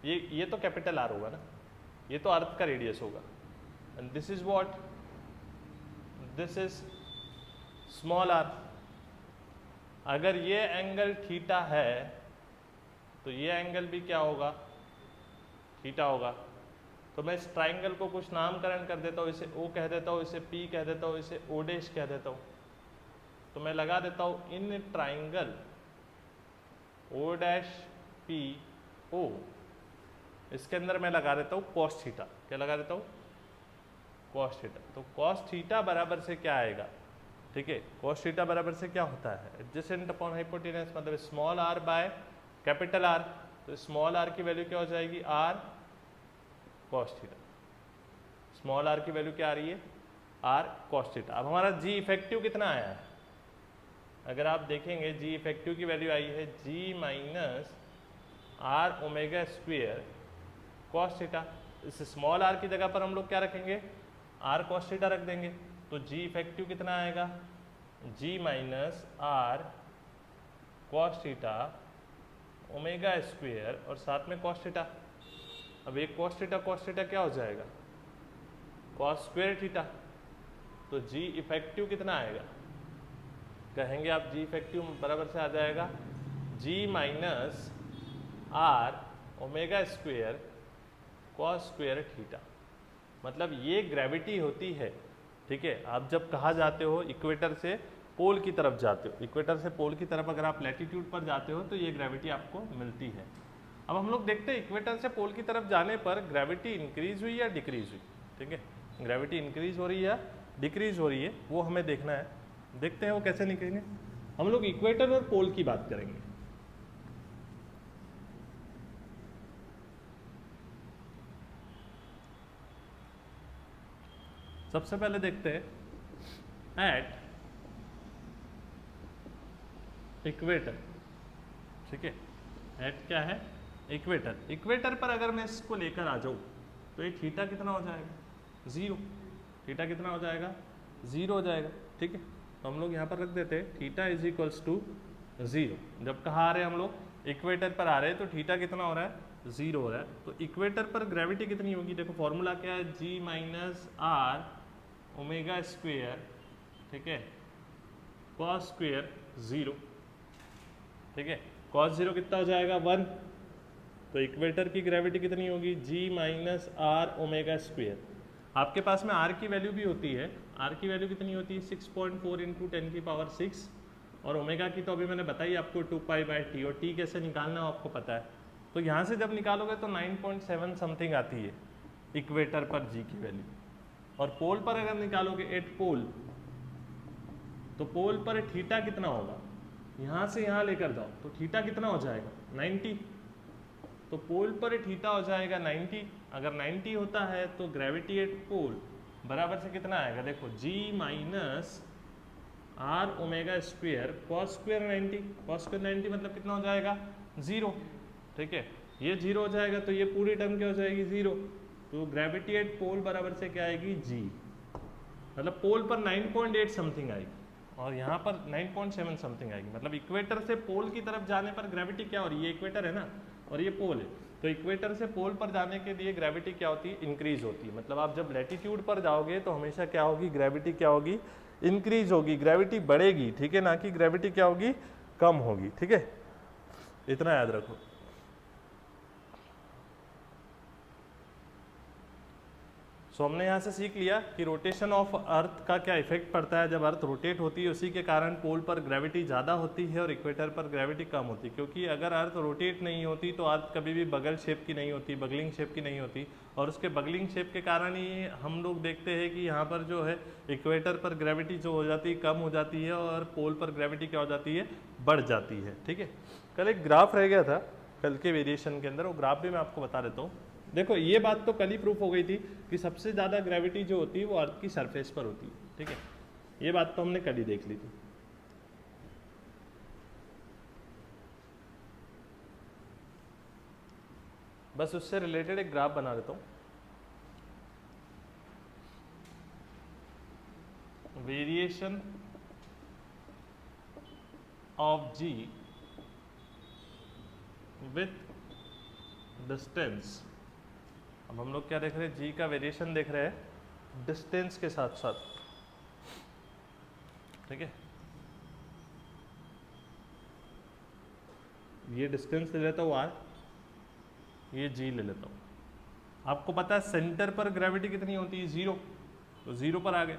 S1: ये तो कैपिटल आर होगा ना, ये तो अर्थ का रेडियस होगा। And this is what, this is small r. अगर ये एंगल थीटा है तो ये एंगल भी क्या होगा, थीटा होगा। तो मैं इस ट्राइंगल को कुछ नामकरण कर देता हूँ, इसे ओ कह देता हूँ, इसे पी कह देता हूँ, इसे ओ डैश कह देता हूँ। तो मैं लगा देता हूँ in triangle O dash P O, इसके अंदर मैं लगा देता हूँ कॉस थीटा। क्या लगा देता हूँ, कॉस थीटा। तो कॉस थीटा बराबर से क्या आएगा, ठीक है, कॉस थीटा बराबर से क्या होता है, एडजेसेंट अपॉन हाइपोटेनस, मतलब small r by capital R. तो स्मॉल आर की वैल्यू क्या हो जाएगी, r cos theta. Small r की वैल्यू क्या आ रही है, आर कॉस थीटा। अब हमारा जी इफेक्टिव कितना आया है, अगर आप देखेंगे जी इफेक्टिव की वैल्यू आई है g minus r omega square cos theta. इस स्मॉल आर की जगह पर हम लोग क्या रखेंगे, आर कॉस थीटा रख देंगे। तो तो जी इफेक्टिव कितना आएगा, g minus r cos theta omega square और साथ में कॉस थीटा। अब एक कॉस थीटा क्या हो जाएगा, कॉस स्क्वेयर थीटा। तो जी इफेक्टिव कितना आएगा, कहेंगे आप जी इफेक्टिव बराबर से आ जाएगा g minus r omega square cos square theta. मतलब ये ग्रेविटी होती है, ठीक है। आप जब कहाँ जाते हो, इक्वेटर से पोल की तरफ जाते हो, इक्वेटर से पोल की तरफ अगर आप लैटिट्यूड पर जाते हो तो ये ग्रेविटी आपको मिलती है। अब हम लोग देखते हैं इक्वेटर से पोल की तरफ जाने पर ग्रेविटी इंक्रीज हुई या डिक्रीज हुई, ठीक है। ग्रेविटी इंक्रीज हो रही है या डिक्रीज हो रही है वो हमें देखना है। देखते हैं वो कैसे निकलेंगे। हम लोग इक्वेटर और पोल की बात करेंगे। सबसे पहले देखते हैं एट इक्वेटर, ठीक है। एट क्या है, इक्वेटर। इक्वेटर पर अगर मैं इसको लेकर आ जाऊं तो ये थीटा कितना हो जाएगा, जीरो। थीटा कितना हो जाएगा, जीरो हो जाएगा, ठीक है। तो हम लोग यहाँ पर रख देते हैं theta is equals to zero. जब कहाँ आ रहे हैं हम लोग, इक्वेटर पर आ रहे हैं, तो थीटा कितना हो रहा है, जीरो हो रहा है। तो इक्वेटर पर ग्रेविटी कितनी होगी, देखो फॉर्मूला क्या है, g minus r omega square, ठीक है, कॉस स्क्वेयर जीरो, ठीक है। कॉस जीरो कितना हो जाएगा, 1। तो इक्वेटर की ग्रेविटी कितनी होगी, जी माइनस आर ओमेगा स्क्वेयर। आपके पास में आर की वैल्यू भी होती है, आर की वैल्यू कितनी होती है, 6.4 इंटू 10 की पावर 6, और ओमेगा की तो अभी मैंने बताई आपको 2π/t, और टी कैसे निकालना है आपको पता है। तो यहाँ से जब निकालोगे तो 9.7 समथिंग आती है इक्वेटर पर जी की वैल्यू। और पोल पर अगर निकालोगे एट पोल, तो पोल पर थीटा कितना होगा, यहाँ से यहाँ लेकर जाओ तो थीटा कितना हो जाएगा, 90। तो पोल पर थीटा हो जाएगा 90। अगर 90 होता है तो ग्रेविटी एट पोल बराबर से कितना आएगा, देखो g minus r omega square cos square 90। Cos square 90 मतलब कितना हो जाएगा, जीरो, ठीक है। ये जीरो हो जाएगा तो ये पूरी टर्म क्या हो जाएगी, जीरो। तो ग्रेविटी एट पोल बराबर से क्या आएगी, जी। मतलब पोल पर 9.8 समथिंग आएगी और यहाँ पर 9.7 समथिंग आएगी। मतलब इक्वेटर से पोल की तरफ जाने पर ग्रेविटी क्या हो रही है, ये इक्वेटर है ना और ये पोल है, तो इक्वेटर से पोल पर जाने के लिए ग्रेविटी क्या होती है, इंक्रीज होती है। मतलब आप जब लैटिट्यूड पर जाओगे तो हमेशा क्या होगी, ग्रेविटी क्या होगी, इंक्रीज होगी, ग्रेविटी बढ़ेगी, ठीक है, ना कि ग्रेविटी क्या होगी, कम होगी, ठीक है। इतना याद रखो। सो हमने यहाँ से सीख लिया कि रोटेशन ऑफ अर्थ का क्या इफेक्ट पड़ता है। जब अर्थ रोटेट होती है उसी के कारण पोल पर ग्रेविटी ज़्यादा होती है और इक्वेटर पर ग्रेविटी कम होती है। क्योंकि अगर अर्थ रोटेट नहीं होती तो अर्थ कभी भी बगल शेप की नहीं होती, बगलिंग शेप की नहीं होती, और उसके बगलिंग शेप के कारण ही हम लोग देखते हैं कि यहाँ पर जो है इक्वेटर पर ग्रेविटी जो हो जाती है कम हो जाती है और पोल पर ग्रेविटी क्या हो जाती है, बढ़ जाती है, ठीक है। कल एक ग्राफ रह गया था कल के वेरिएशन के अंदर, वो ग्राफ भी मैं आपको बता देता हूँ। देखो ये बात तो कल ही प्रूफ हो गई थी कि सबसे ज़्यादा ग्रेविटी जो होती है वो अर्थ की सरफेस पर होती है, ठीक है। ये बात तो हमने कल ही देख ली थी। बस उससे रिलेटेड एक ग्राफ बना देता हूँ। Variation of g with distance. अब हम लोग क्या देख रहे हैं, जी का वेरिएशन देख रहे हैं डिस्टेंस के साथ साथ, ठीक है। ये डिस्टेंस ले लेता हूँ आर, ये जी ले लेता हूँ। आपको पता है सेंटर पर ग्रेविटी कितनी होती है, जीरो, तो जीरो पर आ गए।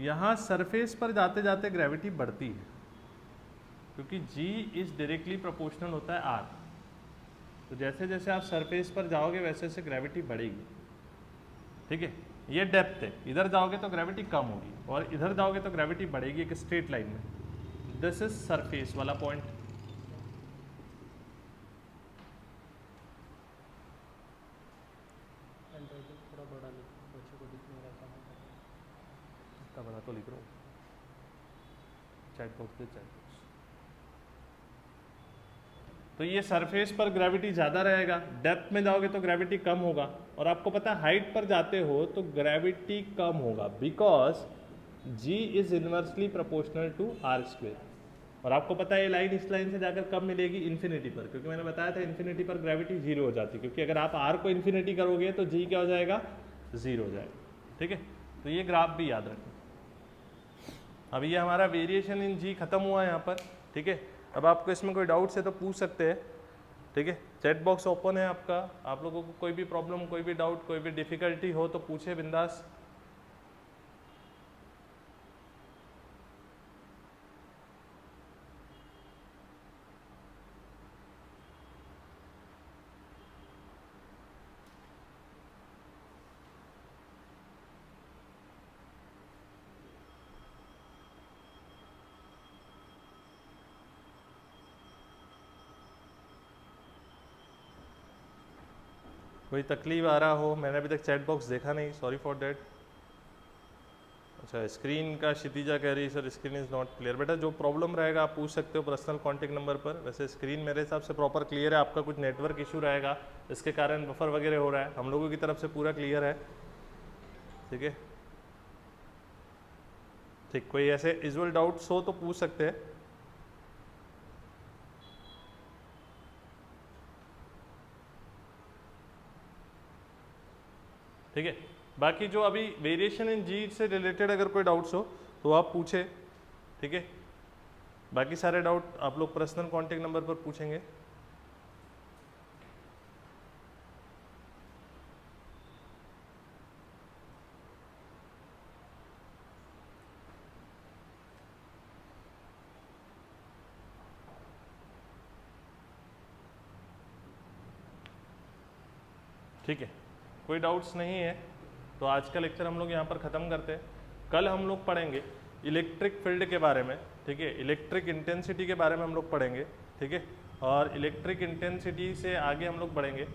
S1: यहाँ सरफेस पर जाते जाते ग्रेविटी बढ़ती है क्योंकि जी इज डायरेक्टली प्रोपोर्शनल होता है आर। तो जैसे जैसे आप सरफेस पर जाओगे वैसे वैसे ग्रेविटी बढ़ेगी, ठीक है। ये डेप्थ है, इधर जाओगे तो ग्रेविटी कम होगी और इधर जाओगे तो ग्रेविटी बढ़ेगी एक स्ट्रेट लाइन में। दिस इज सरफेस वाला पॉइंट।
S2: थोड़ा बड़ा लिख, बच्चों को दिख नहीं रहा था।
S1: इतना बड़ा तो लिख रहा हूँ, चैट बॉक्स पे चैट बॉक्स। तो ये सरफेस पर ग्रेविटी ज़्यादा रहेगा, डेप्थ में जाओगे तो ग्रेविटी कम होगा, और आपको पता है हाइट पर जाते हो तो ग्रेविटी कम होगा, because g is inversely proportional to r square. और आपको पता है ये लाइन इस लाइन से जाकर कब मिलेगी, इन्फिनिटी पर, क्योंकि मैंने बताया था इन्फिनिटी पर ग्रेविटी जीरो हो जाती है, क्योंकि अगर आप r को इन्फिनिटी करोगे तो g क्या हो जाएगा, जीरो हो जाएगा। ठीक है, तो ये ग्राफ भी याद रखें। अब ये हमारा वेरिएशन इन जी खत्म हुआ यहाँ पर। ठीक है, अब आपको इसमें कोई डाउट्स है तो पूछ सकते हैं। ठीक है, चैट बॉक्स ओपन है आपका, आप लोगों को कोई भी प्रॉब्लम, कोई भी डाउट, कोई भी डिफिकल्टी हो तो पूछे बिंदास। कोई तकलीफ आ रहा हो, मैंने अभी तक चैट बॉक्स देखा नहीं, सॉरी फॉर डैट। अच्छा, स्क्रीन का क्षितिजा कह रही है sir screen is not clear. बेटा जो प्रॉब्लम रहेगा आप पूछ सकते हो पर्सनल कॉन्टैक्ट नंबर पर। वैसे स्क्रीन मेरे हिसाब से प्रॉपर क्लियर है, आपका कुछ नेटवर्क इशू रहेगा इसके कारण बफर वगैरह हो रहा है, हम लोगों की तरफ से पूरा क्लियर है। ठीक है, ठीक, कोई ऐसे विजुअल डाउट्स हो तो पूछ सकते हैं। ठीक है, बाकी जो अभी वेरिएशन इन जी से रिलेटेड अगर कोई डाउट्स हो तो आप पूछे। ठीक है, बाकी सारे डाउट आप लोग पर्सनल कॉन्टैक्ट नंबर पर पूछेंगे। ठीक है, कोई डाउट्स नहीं है तो आज का लेक्चर हम लोग यहाँ पर ख़त्म करते हैं। कल हम लोग पढ़ेंगे इलेक्ट्रिक फील्ड के बारे में। ठीक है, इलेक्ट्रिक इंटेंसिटी के बारे में हम लोग पढ़ेंगे। ठीक है, और इलेक्ट्रिक इंटेंसिटी से आगे हम लोग पढ़ेंगे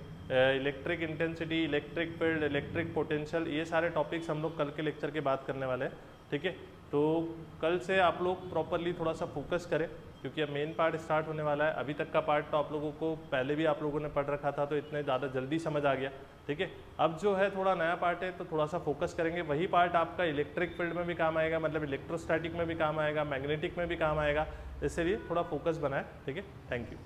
S1: electric intensity, electric field, electric potential, ये सारे टॉपिक्स हम लोग कल के लेक्चर के बात करने वाले हैं। ठीक है, तो कल से आप लोग प्रॉपरली थोड़ा सा फोकस करें, क्योंकि अब मेन पार्ट स्टार्ट होने वाला है। अभी तक का पार्ट तो आप लोगों को पहले भी आप लोगों ने पढ़ रखा था, तो इतने ज़्यादा जल्दी समझ आ गया। ठीक है, अब जो है थोड़ा नया पार्ट है तो थोड़ा सा फोकस करेंगे। वही पार्ट आपका इलेक्ट्रिक फील्ड में भी काम आएगा, मतलब इलेक्ट्रोस्टैटिक में भी काम आएगा, मैग्नेटिक में भी काम आएगा, इसलिए थोड़ा फोकस बनाए। ठीक है, थैंक यू।